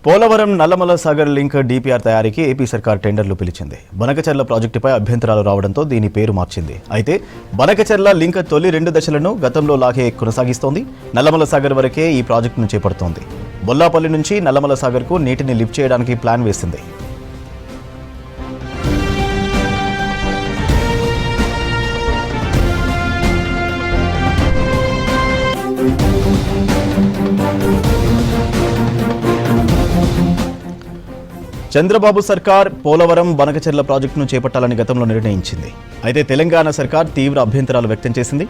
Polavaram Nallamala Sagar link DPR తయారీకి AP సర్కార్ టెండర్లు పిలిచింది. బనకచెర్ల ప్రాజెక్టుపై అభ్యంతరాలు రావడంతో దీని పేరు మార్చింది. అయితే బనకచెర్ల లింక్ తొలి 2 దశలను గతంలో లాగే కొనసాగిస్తోంది. నల్లమల సాగర్ వరకే ఈ ప్రాజెక్టును చేపడుతోంది. బొల్లాపల్లి నుంచి నల్లమల సాగర్కు నీటిని లిఫ్ట్ చేయడానికి ప్లాన్ వేసింది. చంద్రబాబు సర్కార్ పోలవరం బనకచెర్ల ప్రాజెక్టును చేపట్టాలని గతంలో నిర్ణయించింది. అయితే తెలంగాణ సర్కార్ తీవ్ర అభ్యంతరాలు వ్యక్తం చేసింది.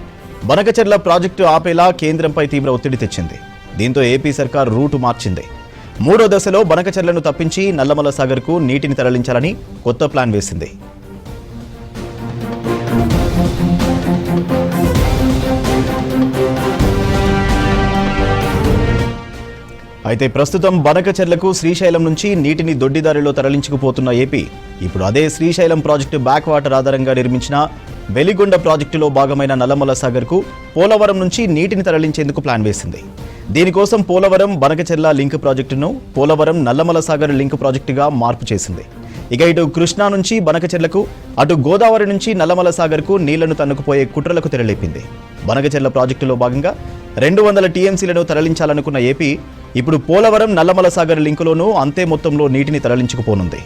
బనకచెర్ల ప్రాజెక్టు ఆపేలా కేంద్రంపై తీవ్ర ఒత్తిడి తెచ్చింది. దీంతో ఏపీ సర్కార్ రూటు మార్చింది. 3వ దశలో బనకచెర్లను తప్పించి నల్లమల సాగర్కు నీటిని తరలించాలని కొత్త ప్లాన్ వేసింది. అయితే ప్రస్తుతం బనకచెర్లకు శ్రీశైలం నుంచి నీటిని దొడ్డిదారిలో తరలించుకుపోతున్న ఏపీ ఇప్పుడు అదే శ్రీశైలం ప్రాజెక్టు బ్యాక్ వాటర్ ఆధారంగా నిర్మించిన వెలిగొండ ప్రాజెక్టులో భాగమైన నల్లమల సాగర్కు పోలవరం నుంచి నీటిని తరలించేందుకు ప్లాన్ వేసింది. దీనికోసం పోలవరం బనకచెర్ల లింక్ ప్రాజెక్టును పోలవరం నల్లమల సాగర్ లింక్ ప్రాజెక్టుగా మార్పు చేసింది. ఇక ఇటు కృష్ణా నుంచి బనకచెర్లకు, అటు గోదావరి నుంచి నల్లమల సాగర్కు నీళ్లను తన్నుకుపోయే కుట్రలకు తెరలేపింది. బనకచెర్ల ప్రాజెక్టులో భాగంగా 200 టీఎంసీలను తరలించాలనుకున్న ఏపీ ఇప్పుడు పోలవరం నల్లమల సాగర్ లింకులోనూ అంతే మొత్తంలో నీటిని తరలించుకుపోనుంది.